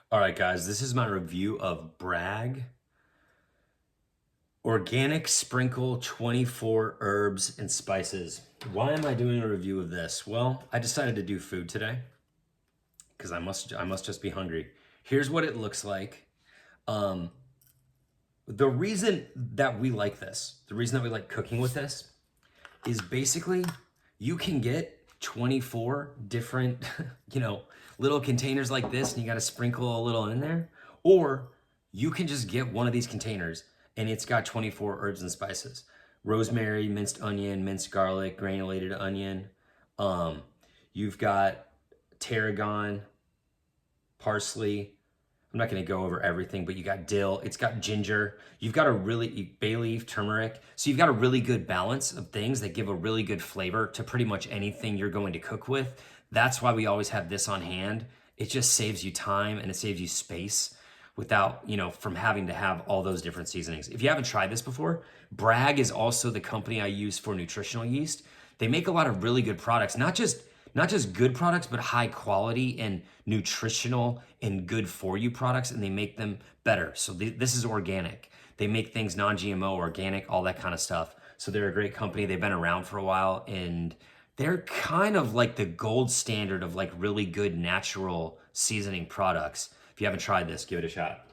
All right, guys, this is my review of Bragg Organic Sprinkle 24 herbs and spices. Why am I doing a review of this? Well, I decided to do food today because I must just be hungry. Here's what it looks like. Um, the reason that we like this, the reason that we like cooking with this is basically you can get 24 different, little containers like this and you got to sprinkle a little in there. Or you can just get one of these containers and it's got 24 herbs and spices. Rosemary, minced onion, minced garlic, granulated onion. Um, you've got tarragon, parsley. I'm not going to go over everything, but you got dill, it's got ginger, you've got a really bay leaf, turmeric. So you've got a really good balance of things that give a really good flavor to pretty much anything you're going to cook with. That's why we always have this on hand. It just saves you time and it saves you space without, from having to have all those different seasonings. If you haven't tried this before, Bragg is also the company I use for nutritional yeast. They make a lot of really good products, not just good products, but high quality and nutritional and good for you products, and they make them better. So this is organic. They make things non-GMO, organic, all that kind of stuff. So they're a great company. They've been around for a while, and they're kind of like the gold standard of like really good natural seasoning products. If you haven't tried this, give it a shot.